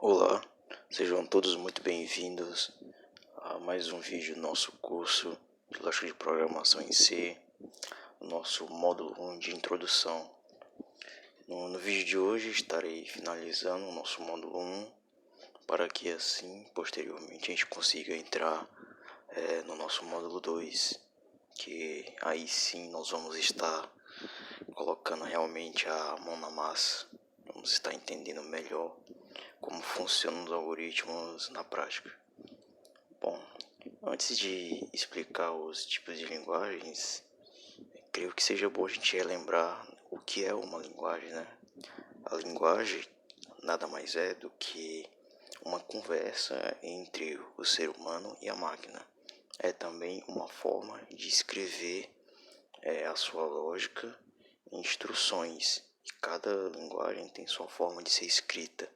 Olá, sejam todos muito bem-vindos a mais um vídeo do nosso curso de lógica de programação em C, nosso módulo 1 de introdução. No vídeo de hoje estarei finalizando o nosso módulo 1 para que assim, posteriormente, a gente consiga entrar no nosso módulo 2, que aí sim nós vamos estar colocando realmente a mão na massa, vamos estar entendendo melhor como funcionam os algoritmos na prática. Bom, antes de explicar os tipos de linguagens, creio que seja bom a gente relembrar o que é uma linguagem, né? A linguagem nada mais é do que uma conversa entre o ser humano e a máquina. É também uma forma de escrever a sua lógica em instruções, e cada linguagem tem sua forma de ser escrita.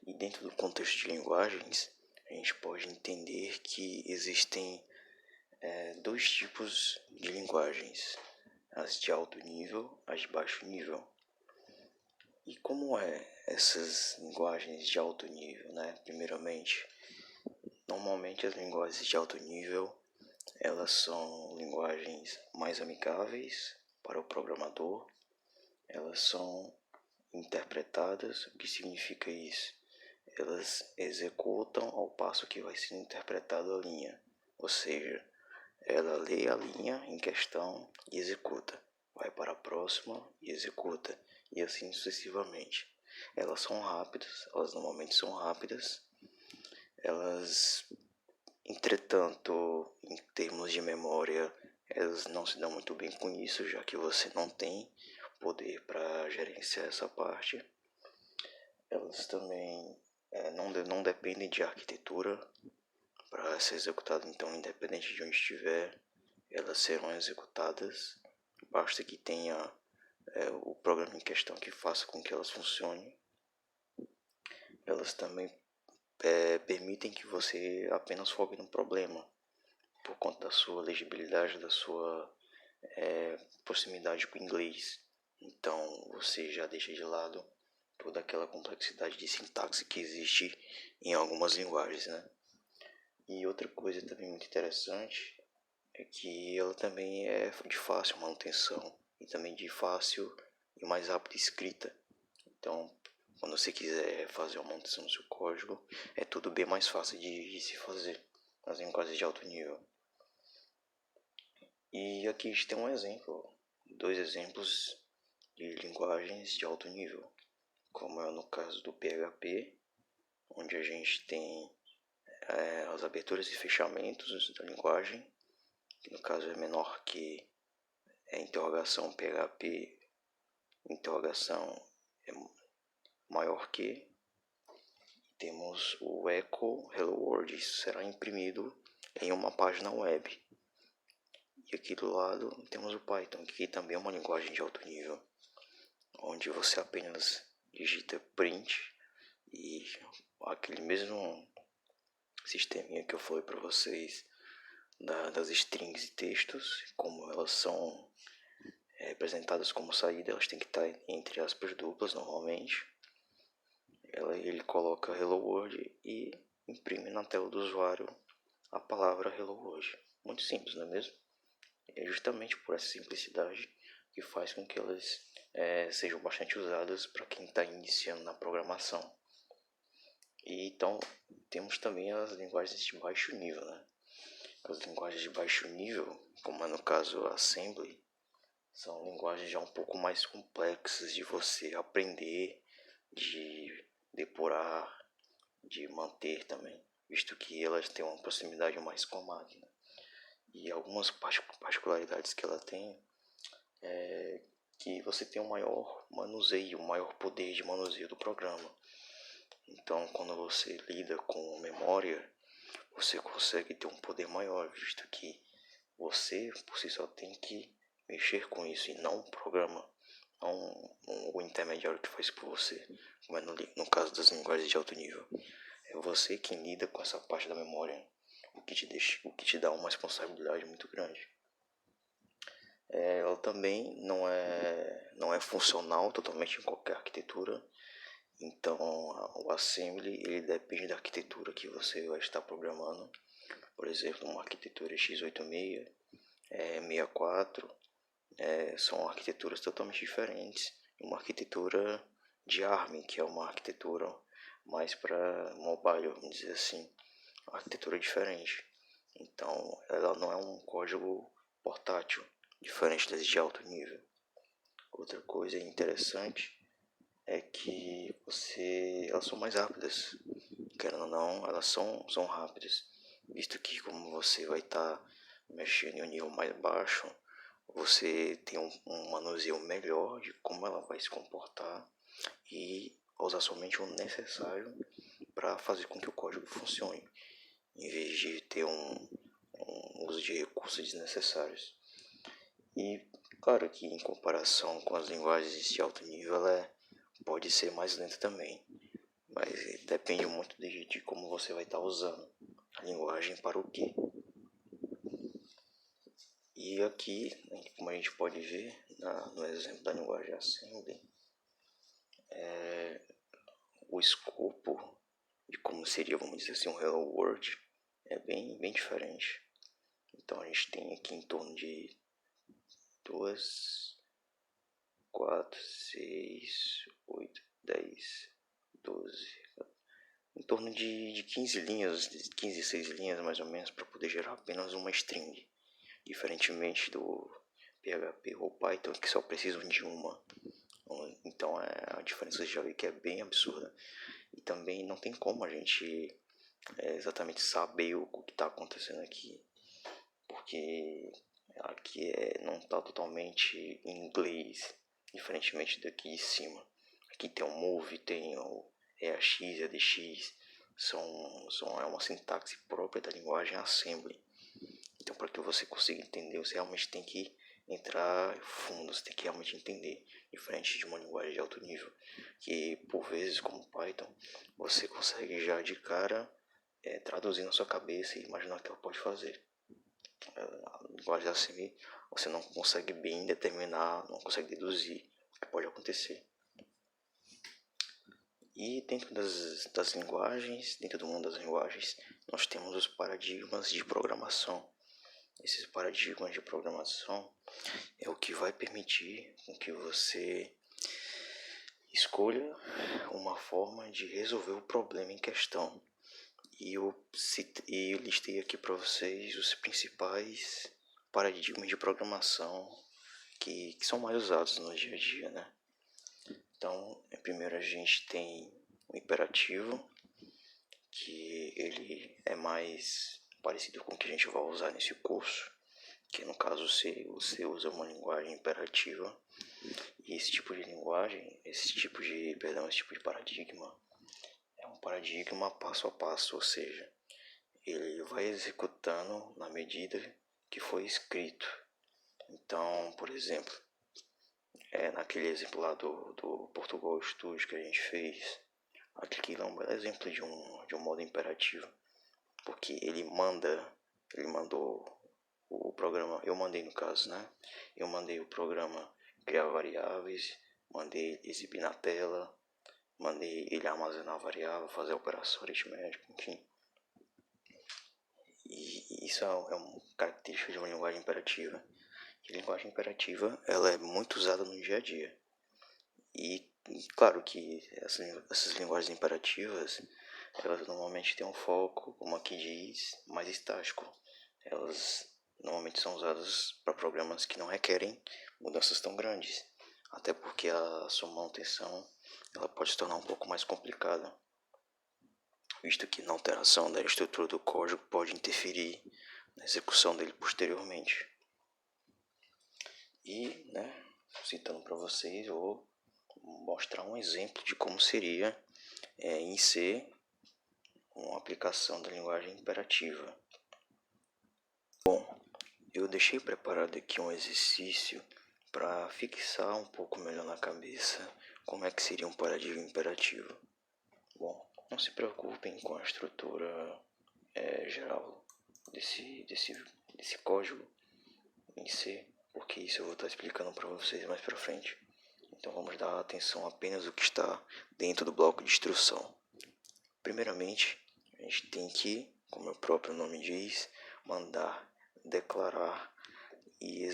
E dentro do contexto de linguagens, a gente pode entender que existem dois tipos de linguagens, as de alto nível, as de baixo nível. E como essas linguagens de alto nível, né? Primeiramente, normalmente as linguagens de alto nível, elas são linguagens mais amigáveis para o programador, elas são interpretadas. O que significa isso? Elas executam ao passo que vai sendo interpretada a linha, ou seja, ela lê a linha em questão e executa, vai para a próxima e executa, e assim sucessivamente. Elas são rápidas, elas normalmente são rápidas, elas, entretanto, em termos de memória, elas não se dão muito bem com isso, já que você não tem poder para gerenciar essa parte. Elas também não dependem de arquitetura para ser executado, então independente de onde estiver, elas serão executadas. Basta que tenha o programa em questão que faça com que elas funcionem. Elas também permitem que você apenas foque no problema, por conta da sua legibilidade, da sua proximidade com o inglês. Então você já deixa de lado toda aquela complexidade de sintaxe que existe em algumas linguagens, né? E outra coisa também muito interessante é que ela também é de fácil manutenção e também de fácil e mais rápida escrita. Então, quando você quiser fazer uma manutenção do seu código, é tudo bem mais fácil de se fazer nas linguagens de alto nível. E aqui a gente tem um exemplo, dois exemplos de linguagens de alto nível, como é no caso do PHP, onde a gente tem as aberturas e fechamentos da linguagem, que no caso é menor que interrogação PHP, interrogação é maior que. Temos o echo hello world, isso será imprimido em uma página web. E aqui do lado temos o Python, que também é uma linguagem de alto nível, onde você apenas digita print e aquele mesmo sisteminha que eu falei para vocês das strings e textos, como elas são representadas como saída, elas têm que estar entre aspas duplas normalmente. Ele coloca Hello World e imprime na tela do usuário a palavra Hello World. Muito simples, não é mesmo? É justamente por essa simplicidade que faz com que elas sejam bastante usadas para quem está iniciando na programação. E então temos também as linguagens de baixo nível, né? As linguagens de baixo nível, como é no caso a Assembly, são linguagens já um pouco mais complexas de você aprender, de depurar, de manter também, visto que elas têm uma proximidade mais com a máquina. E algumas particularidades que ela tem é que você tem um maior manuseio, um maior poder de manuseio do programa. Então, quando você lida com memória, você consegue ter um poder maior, visto que você por si só tem que mexer com isso e não o programa, não o intermediário que faz por você, como é no caso das linguagens de alto nível. É você quem lida com essa parte da memória, o que te dá uma responsabilidade muito grande. Ela também não é funcional totalmente em qualquer arquitetura, Então, o assembly ele depende da arquitetura que você vai estar programando. Por exemplo, uma arquitetura x86, 64, são arquiteturas totalmente diferentes. Uma arquitetura de ARM, que é uma arquitetura mais para mobile, vamos dizer assim, uma arquitetura diferente. Então, ela não é um código portátil, diferente das de alto nível. Outra coisa interessante é que elas são mais rápidas, querendo ou não, elas são rápidas, visto que como você vai estar mexendo em um nível mais baixo, você tem um manuseio melhor de como ela vai se comportar e usar somente o necessário para fazer com que o código funcione, em vez de ter um uso de recursos desnecessários. E claro que em comparação com as linguagens de alto nível, ela pode ser mais lenta também, mas depende muito de como você vai estar usando a linguagem para o quê. E aqui, como a gente pode ver no exemplo da linguagem Assembly, o escopo de como seria, vamos dizer assim, um Hello World é bem diferente. Então a gente tem aqui em torno de 2, 4, 6, 8, 10, 12, em torno de 15 linhas, 15, 6 linhas mais ou menos, para poder gerar apenas uma string, diferentemente do PHP ou Python, que só precisam de uma. Então a diferença já vê que é bem absurda. E também não tem como a gente exatamente saber o que está acontecendo aqui, porque aqui não está totalmente em inglês, diferentemente daqui de cima. Aqui tem o move, tem o EAX, EDX, é uma sintaxe própria da linguagem Assembly. Então, para que você consiga entender, você realmente tem que entrar fundo, você tem que realmente entender, diferente de uma linguagem de alto nível, que por vezes, como Python, você consegue já de cara traduzir na sua cabeça e imaginar o que ela pode fazer. A linguagem assim, você não consegue bem determinar, não consegue deduzir o que pode acontecer. E dentro das linguagens, dentro do mundo das linguagens, nós temos os paradigmas de programação. Esses paradigmas de programação é o que vai permitir com que você escolha uma forma de resolver o problema em questão. E eu listei aqui para vocês os principais paradigmas de programação que são mais usados no dia a dia, né? Então, primeiro a gente tem o imperativo, que ele é mais parecido com o que a gente vai usar nesse curso, que no caso você usa uma linguagem imperativa. E esse tipo de linguagem, esse tipo de paradigma é um paradigma passo a passo, ou seja, ele vai executando na medida que foi escrito. Então, por exemplo, naquele exemplo lá do Portugal Studio que a gente fez, aquilo é um belo exemplo de um modo imperativo, porque ele mandou o programa, eu mandei no caso, né? Eu mandei o programa criar variáveis, mandei exibir na tela, mandei ele armazenar a variável, fazer a operação aritmética, enfim. E isso é uma característica de uma linguagem imperativa. E a linguagem imperativa ela é muito usada no dia a dia. E claro que essas linguagens imperativas elas normalmente têm um foco, como aqui diz, mais estático. Elas normalmente são usadas para programas que não requerem mudanças tão grandes, até porque a sua manutenção ela pode se tornar um pouco mais complicada, visto que na alteração da estrutura do código pode interferir na execução dele posteriormente. E, citando para vocês, eu vou mostrar um exemplo de como seria em C uma aplicação da linguagem imperativa. Bom, eu deixei preparado aqui um exercício para fixar um pouco melhor na cabeça como é que seria um paradigma imperativo. Bom, não se preocupem com a estrutura geral desse código em C, porque isso eu vou estar explicando para vocês mais para frente. Então vamos dar atenção apenas ao que está dentro do bloco de instrução. Primeiramente, a gente tem que, como o próprio nome diz, mandar, declarar e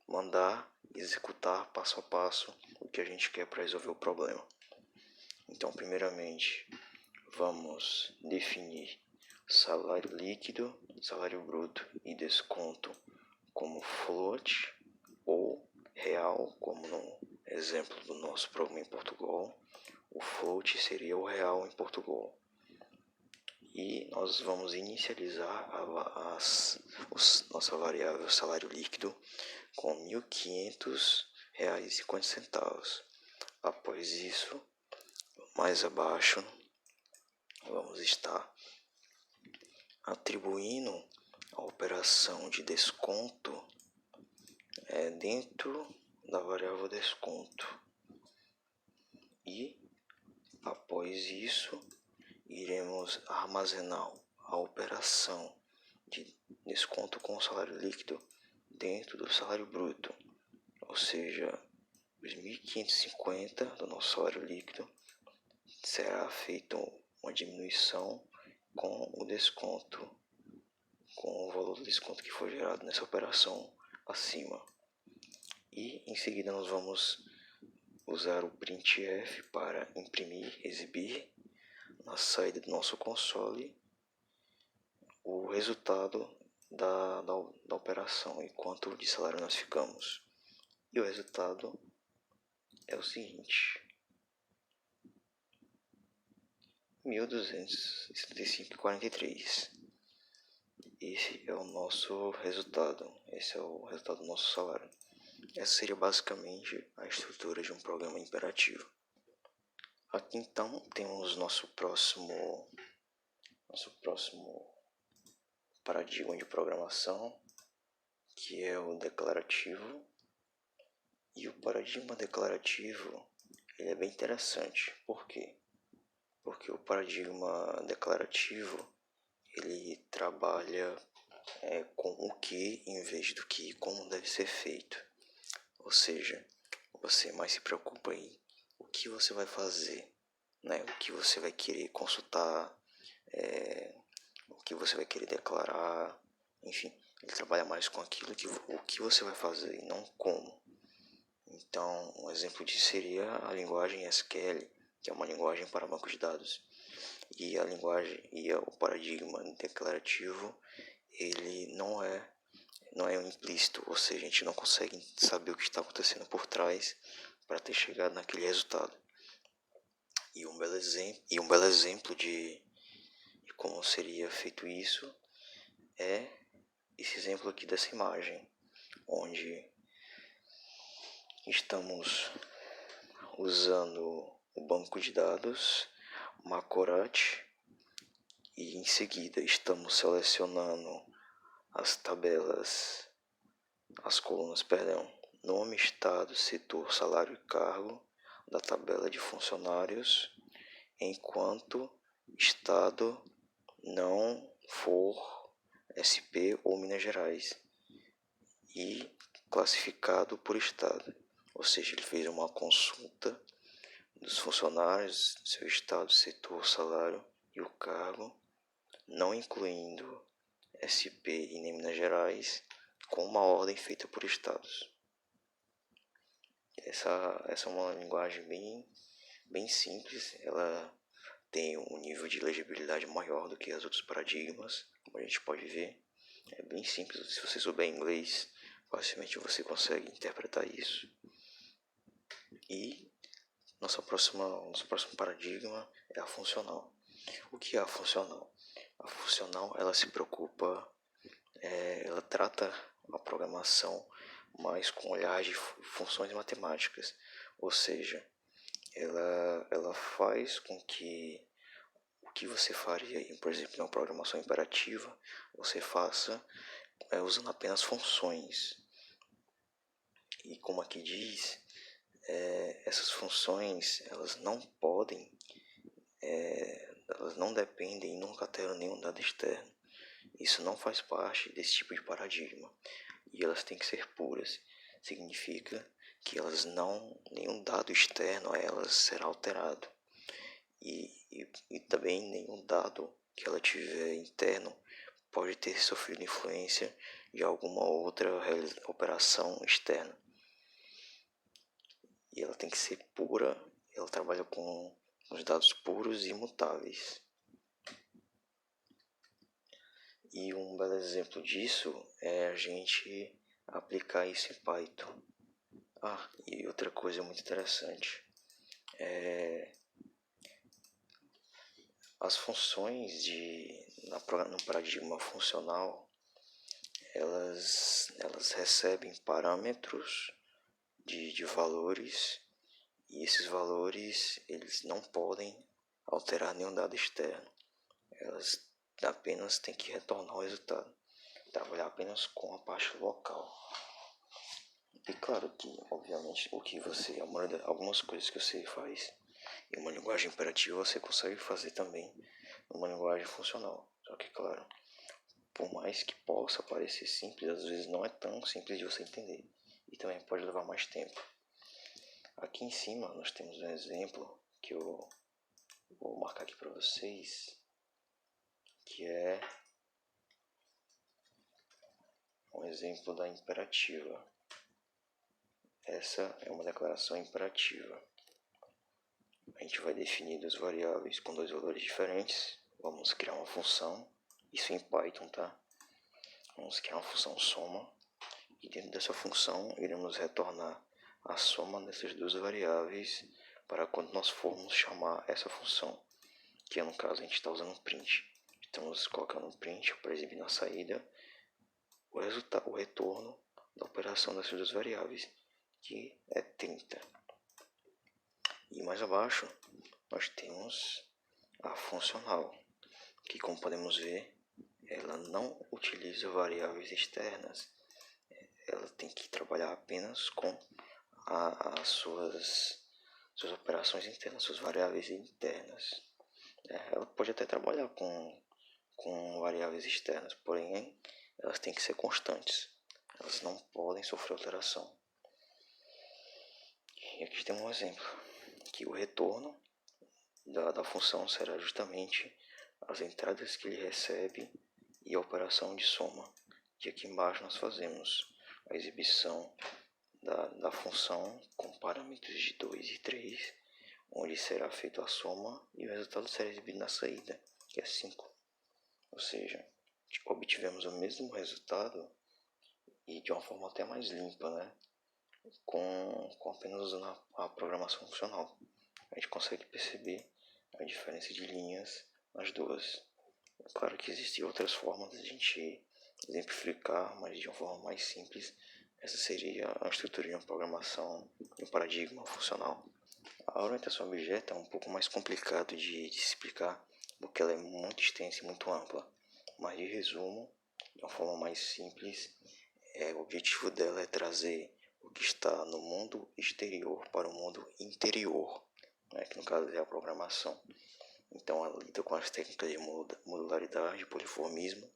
mandar e executar passo a passo o que a gente quer para resolver o problema. Então, primeiramente, vamos definir salário líquido, salário bruto e desconto como float ou real, como no exemplo do nosso programa em Portugal. O float seria o real em Portugal. E nós vamos inicializar nossa variável salário líquido com R$ 1.500,50. Após isso, mais abaixo, vamos estar atribuindo a operação de desconto dentro da variável desconto. E após isso, iremos armazenar a operação de desconto com o salário líquido dentro do salário bruto, ou seja, os 1.550 do nosso salário líquido será feita uma diminuição com o desconto, com o valor do desconto que foi gerado nessa operação acima. E em seguida nós vamos usar o printf para imprimir, exibir na saída do nosso console o resultado da operação e quanto de salário nós ficamos. E o resultado é o seguinte: 1.275,43. Esse é o nosso resultado. Esse é o resultado do nosso salário. Essa seria basicamente a estrutura de um programa imperativo. Aqui então temos nosso próximo paradigma de programação, que é o declarativo. E o paradigma declarativo ele é bem interessante. Por quê? Porque o paradigma declarativo ele trabalha com o que em vez do que, como deve ser feito. Ou seja, você mais se preocupa em o que você vai fazer, né? O que você vai querer consultar, o que você vai querer declarar, enfim, ele trabalha mais com aquilo o que você vai fazer e não como. Então, um exemplo disso seria a linguagem SQL, que é uma linguagem para banco de dados. E a linguagem e o paradigma declarativo, ele não é implícito, ou seja, a gente não consegue saber o que está acontecendo por trás para ter chegado naquele resultado. E um belo exemplo de como seria feito isso é esse exemplo aqui dessa imagem, onde estamos usando o banco de dados Macorat e em seguida estamos selecionando as colunas, nome, estado, setor, salário e cargo da tabela de funcionários, enquanto estado não for SP ou Minas Gerais, e classificado por estado. Ou seja, ele fez uma consulta dos funcionários, seu estado, setor, salário e o cargo, não incluindo SP e nem Minas Gerais, com uma ordem feita por estados. Essa é uma linguagem bem simples, ela tem um nível de legibilidade maior do que os outros paradigmas, como a gente pode ver. É bem simples, se você souber inglês, facilmente você consegue interpretar isso. E nosso próximo paradigma é a funcional. O que é a funcional? A funcional, ela se preocupa, ela trata a programação mais com olhar de funções matemáticas, ou seja, ela faz com que o que você faria, por exemplo, em uma programação imperativa, você faça usando apenas funções. E como aqui diz, essas funções elas não podem, elas não dependem e nunca terão nenhum dado externo. Isso não faz parte desse tipo de paradigma. E elas têm que ser puras. Significa que elas não, nenhum dado externo a elas será alterado. E também nenhum dado que ela tiver interno pode ter sofrido influência de alguma outra operação externa. E ela tem que ser pura, ela trabalha com os dados puros e imutáveis. E um belo exemplo disso é a gente aplicar isso em Python. E outra coisa muito interessante as funções no paradigma funcional, elas recebem parâmetros de valores, e esses valores eles não podem alterar nenhum dado externo. Elas apenas têm que retornar o resultado, trabalhar apenas com a parte local. E claro que, obviamente, algumas coisas que você faz em uma linguagem imperativa você consegue fazer também numa linguagem funcional. Só que, claro, por mais que possa parecer simples, às vezes não é tão simples de você entender. E também pode levar mais tempo. Aqui em cima nós temos um exemplo que eu vou marcar aqui para vocês, que é um exemplo da imperativa. Essa é uma declaração imperativa. A gente vai definir duas variáveis com dois valores diferentes. Vamos criar uma função, isso em Python, tá? Vamos criar uma função soma, e dentro dessa função iremos retornar a soma dessas duas variáveis para quando nós formos chamar essa função, que no caso a gente está usando um print. Estamos colocando um print para exibir na saída o retorno da operação dessas duas variáveis, que é 30. E mais abaixo nós temos a funcional, que como podemos ver, ela não utiliza variáveis externas, ela tem que trabalhar apenas com as suas operações internas, suas variáveis internas. Ela pode até trabalhar com variáveis externas, porém elas têm que ser constantes, elas não podem sofrer alteração. E aqui temos um exemplo, que o retorno da função será justamente as entradas que ele recebe e a operação de soma. E aqui embaixo nós fazemos a exibição da função com parâmetros de 2 e 3, onde será feita a soma e o resultado será exibido na saída, que é 5. Ou seja, obtivemos o mesmo resultado e de uma forma até mais limpa, né? Com apenas usando a programação funcional. A gente consegue perceber a diferença de linhas nas duas. Claro que existem outras formas de a gente exemplificar, mas de uma forma mais simples, essa seria a estrutura de uma programação em um paradigma funcional. A orientação a objeto é um pouco mais complicado de se explicar, porque ela é muito extensa e muito ampla. Mas de resumo, de uma forma mais simples, o objetivo dela é trazer o que está no mundo exterior para o mundo interior, né, que no caso é a programação. Então ela lida com as técnicas de modularidade, poliformismo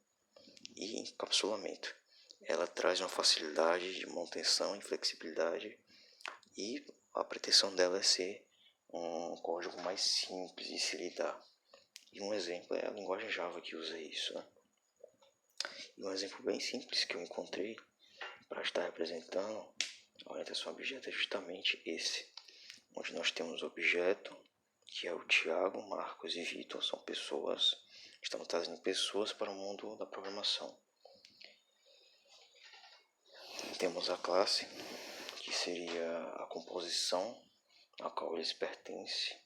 e encapsulamento. Ela traz uma facilidade de manutenção e flexibilidade, e a pretensão dela é ser um código mais simples de se lidar. E um exemplo é a linguagem Java que usa isso, né? E um exemplo bem simples que eu encontrei para estar representando a orientação a objeto é justamente esse, onde nós temos o objeto, que é o Thiago, Marcos e Vitor, são pessoas, estamos trazendo pessoas para o mundo da programação. Temos a classe, que seria a composição a qual eles pertencem,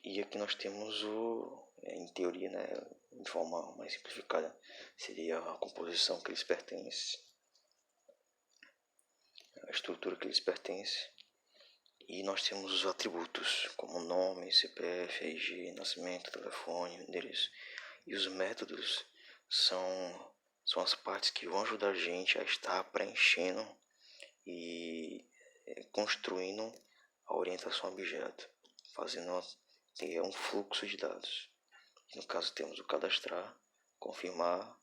e aqui nós temos em teoria, né, de forma mais simplificada, seria a composição que eles pertencem, a estrutura que eles pertencem, e nós temos os atributos, como nome, CPF, RG, nascimento, telefone, endereço. E os métodos são as partes que vão ajudar a gente a estar preenchendo e construindo a orientação a objeto, fazendo ter um fluxo de dados. No caso temos o cadastrar, confirmar,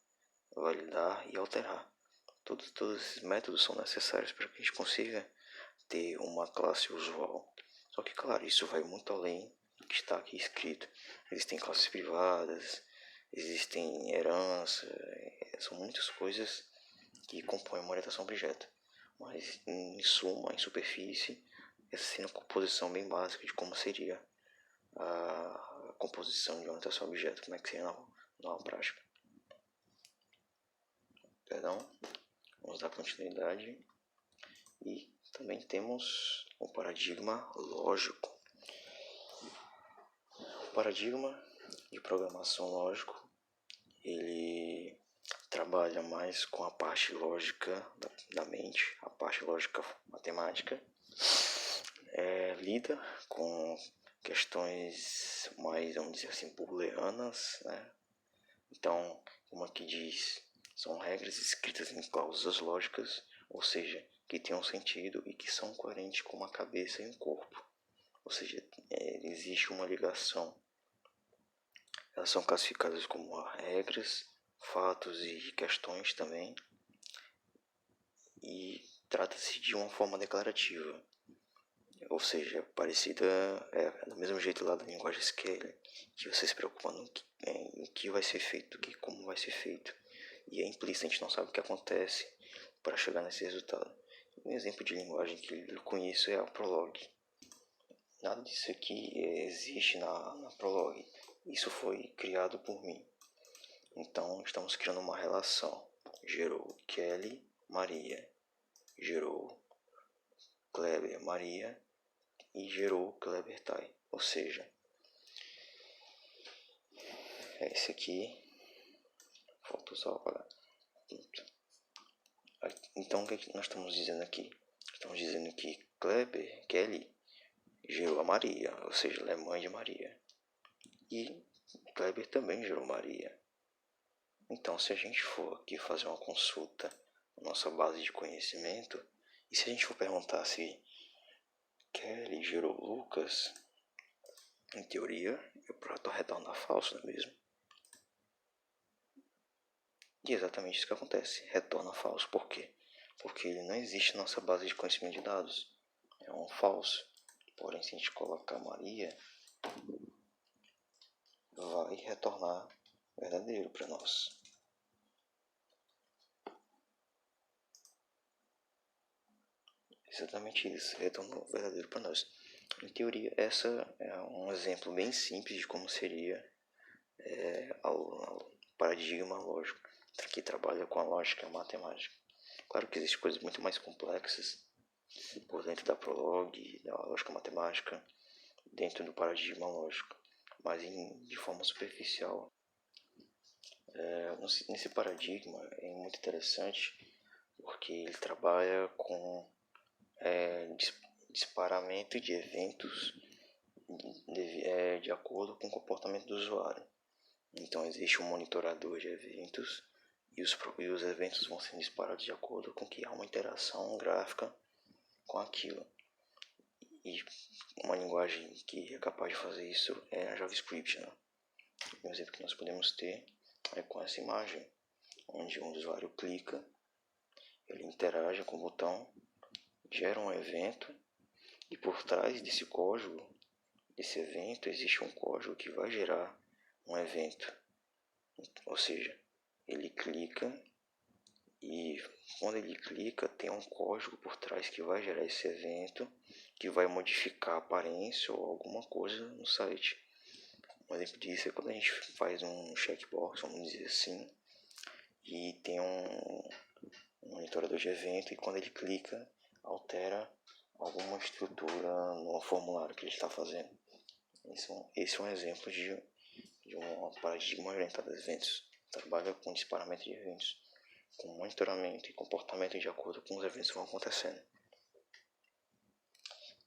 validar e alterar. Todos esses métodos são necessários para que a gente consiga ter uma classe usual. Só que, claro, isso vai muito além do que está aqui escrito. Existem classes privadas, existem herança, são muitas coisas que compõem uma orientação objeto. Mas, em suma, em superfície, essa seria uma composição bem básica de como seria a composição de uma orientação objeto, como é que seria na prática. Perdão, vamos dar continuidade. E também temos o paradigma lógico. O paradigma de programação lógico, ele trabalha mais com a parte lógica da mente, a parte lógica matemática, lida com questões mais, vamos dizer assim, booleanas, né? Então, como aqui diz, são regras escritas em cláusulas lógicas, ou seja, que têm um sentido e que são coerentes com uma cabeça e um corpo. Ou seja, existe uma ligação. Elas são classificadas como regras, fatos e questões também. E trata-se de uma forma declarativa. Ou seja, parecida, do mesmo jeito lá da linguagem SQL, que você se preocupa no que vai ser feito, como vai ser feito. E é implícito, a gente não sabe o que acontece para chegar nesse resultado. Um exemplo de linguagem que eu conheço é a Prolog. Nada disso aqui existe na Prolog. Isso foi criado por mim. Então, estamos criando uma relação. Gerou Kelly, Maria. Gerou Kleber, Maria. E gerou Kleber Tai. Ou seja, esse aqui. Falta só apagar. Então, o que nós estamos dizendo aqui? Estamos dizendo que Kleber, Kelly, gerou a Maria, ou seja, ela é mãe de Maria. E Kleber também gerou Maria. Então, se a gente for aqui fazer uma consulta na nossa base de conhecimento, e se a gente for perguntar se Kelly gerou Lucas, em teoria, eu proto retornar falso, não é mesmo? E é exatamente isso que acontece, retorna falso. Por quê? Porque ele não existe na nossa base de conhecimento de dados. É um falso. Porém, se a gente colocar Maria, vai retornar verdadeiro para nós. Exatamente isso, retornou verdadeiro para nós. Em teoria, essa é um exemplo bem simples de como seria o paradigma lógico, que trabalha com a lógica e a matemática. Claro que existem coisas muito mais complexas por dentro da Prolog, da lógica matemática, dentro do paradigma lógico, mas de forma superficial. Nesse paradigma é muito interessante porque ele trabalha com disparamento de eventos de acordo com o comportamento do usuário. Então existe um monitorador de eventos e os eventos vão sendo disparados de acordo com que há uma interação gráfica com aquilo. E uma linguagem que é capaz de fazer isso é a JavaScript, né? Um exemplo que nós podemos ter é com essa imagem, onde um usuário clica, ele interage com o botão, gera um evento e por trás desse código, desse evento, existe um código que vai gerar um evento. Ou seja, ele clica e quando ele clica tem um código por trás que vai gerar esse evento, que vai modificar a aparência ou alguma coisa no site. Um exemplo disso é quando a gente faz um checkbox, vamos dizer assim, e tem um monitorador de evento e quando ele clica altera alguma estrutura no formulário que ele está fazendo. Esse é um exemplo de um paradigma orientado a eventos. Trabalha com disparamento de eventos, com monitoramento e comportamento de acordo com os eventos que vão acontecendo.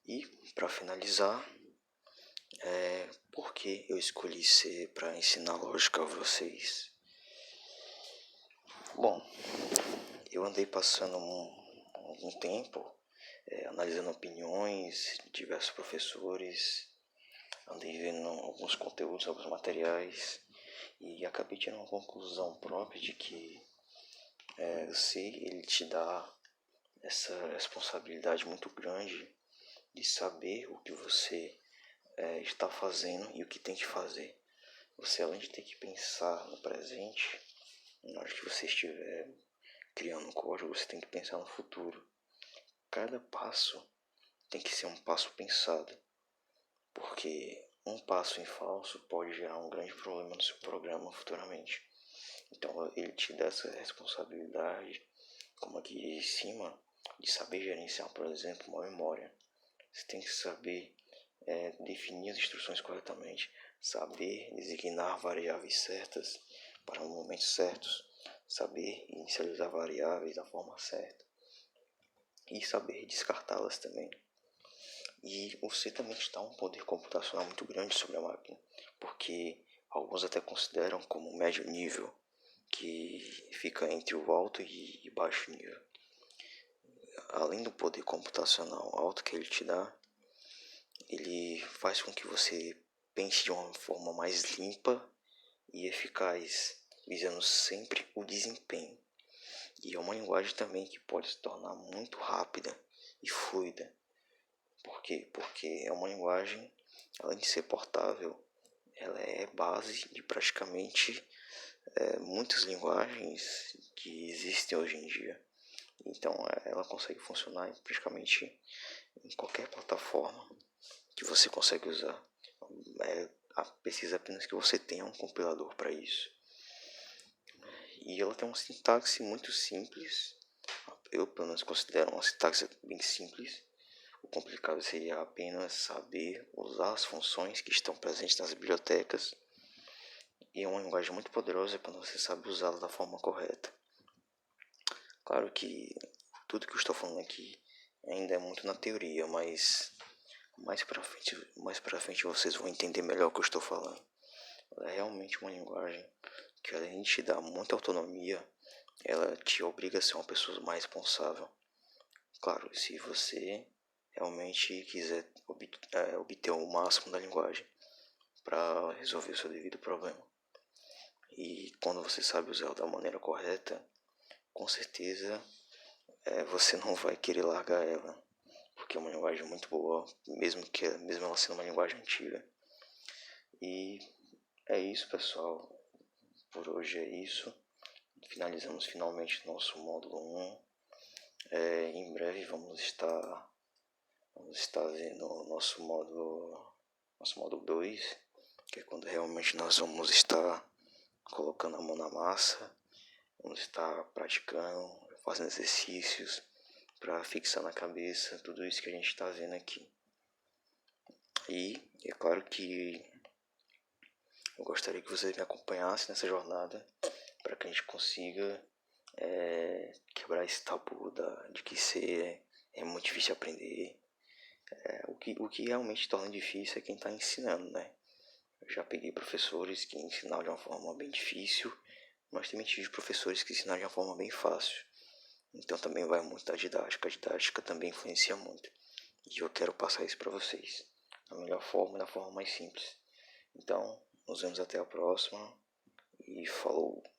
E, para finalizar, por que eu escolhi C para ensinar lógica a vocês? Bom, eu andei passando algum tempo analisando opiniões de diversos professores, andei vendo alguns conteúdos, alguns materiais e acabei tirando uma conclusão própria de que o C ele te dá essa responsabilidade muito grande de saber o que você está fazendo e o que tem que fazer. Você, além de ter que pensar no presente, na hora que você estiver criando um código, você tem que pensar no futuro. Cada passo tem que ser um passo pensado, porque um passo em falso pode gerar um grande problema no seu programa futuramente. Então ele te dá essa responsabilidade, como aqui em cima, de saber gerenciar, por exemplo, uma memória. Você tem que saber definir as instruções corretamente, saber designar variáveis certas para os momentos certos, saber inicializar variáveis da forma certa e saber descartá-las também. E você também está um poder computacional muito grande sobre a máquina, porque alguns até consideram como médio nível, que fica entre o alto e baixo nível. Além do poder computacional alto que ele te dá, ele faz com que você pense de uma forma mais limpa e eficaz, visando sempre o desempenho. E é uma linguagem também que pode se tornar muito rápida e fluida. Por quê? Porque é uma linguagem, além de ser portável, ela é base de praticamente muitas linguagens que existem hoje em dia. Então ela consegue funcionar praticamente em qualquer plataforma que você consegue usar. Precisa apenas que você tenha um compilador para isso. E ela tem uma sintaxe muito simples. Eu pelo menos considero uma sintaxe bem simples. O complicado seria apenas saber usar as funções que estão presentes nas bibliotecas. E é uma linguagem muito poderosa quando você sabe usá-la da forma correta. Claro que tudo que eu estou falando aqui ainda é muito na teoria, mas mais pra frente vocês vão entender melhor o que eu estou falando. Ela é realmente uma linguagem que, além de te dar muita autonomia, ela te obriga a ser uma pessoa mais responsável. Claro, se você realmente quiser obter o máximo da linguagem para resolver o seu devido problema. E quando você sabe usá-la da maneira correta, com certeza você não vai querer largar ela, porque é uma linguagem muito boa, mesmo ela sendo uma linguagem antiga. E é isso, pessoal. Por hoje é isso. Finalizamos finalmente nosso módulo 1. Em breve vamos estar vendo o nosso módulo 2, que é quando realmente nós vamos estar colocando a mão na massa, vamos estar praticando, fazendo exercícios para fixar na cabeça tudo isso que a gente está vendo aqui. E é claro que eu gostaria que vocês me acompanhassem nessa jornada para que a gente consiga quebrar esse tabu de que ser é muito difícil aprender. O que realmente torna difícil é quem está ensinando, né? Eu já peguei professores que ensinaram de uma forma bem difícil, mas também tive professores que ensinaram de uma forma bem fácil. Então também vai muito da didática. A didática também influencia muito. E eu quero passar isso para vocês da melhor forma e da forma mais simples. Então, nos vemos até a próxima e falou!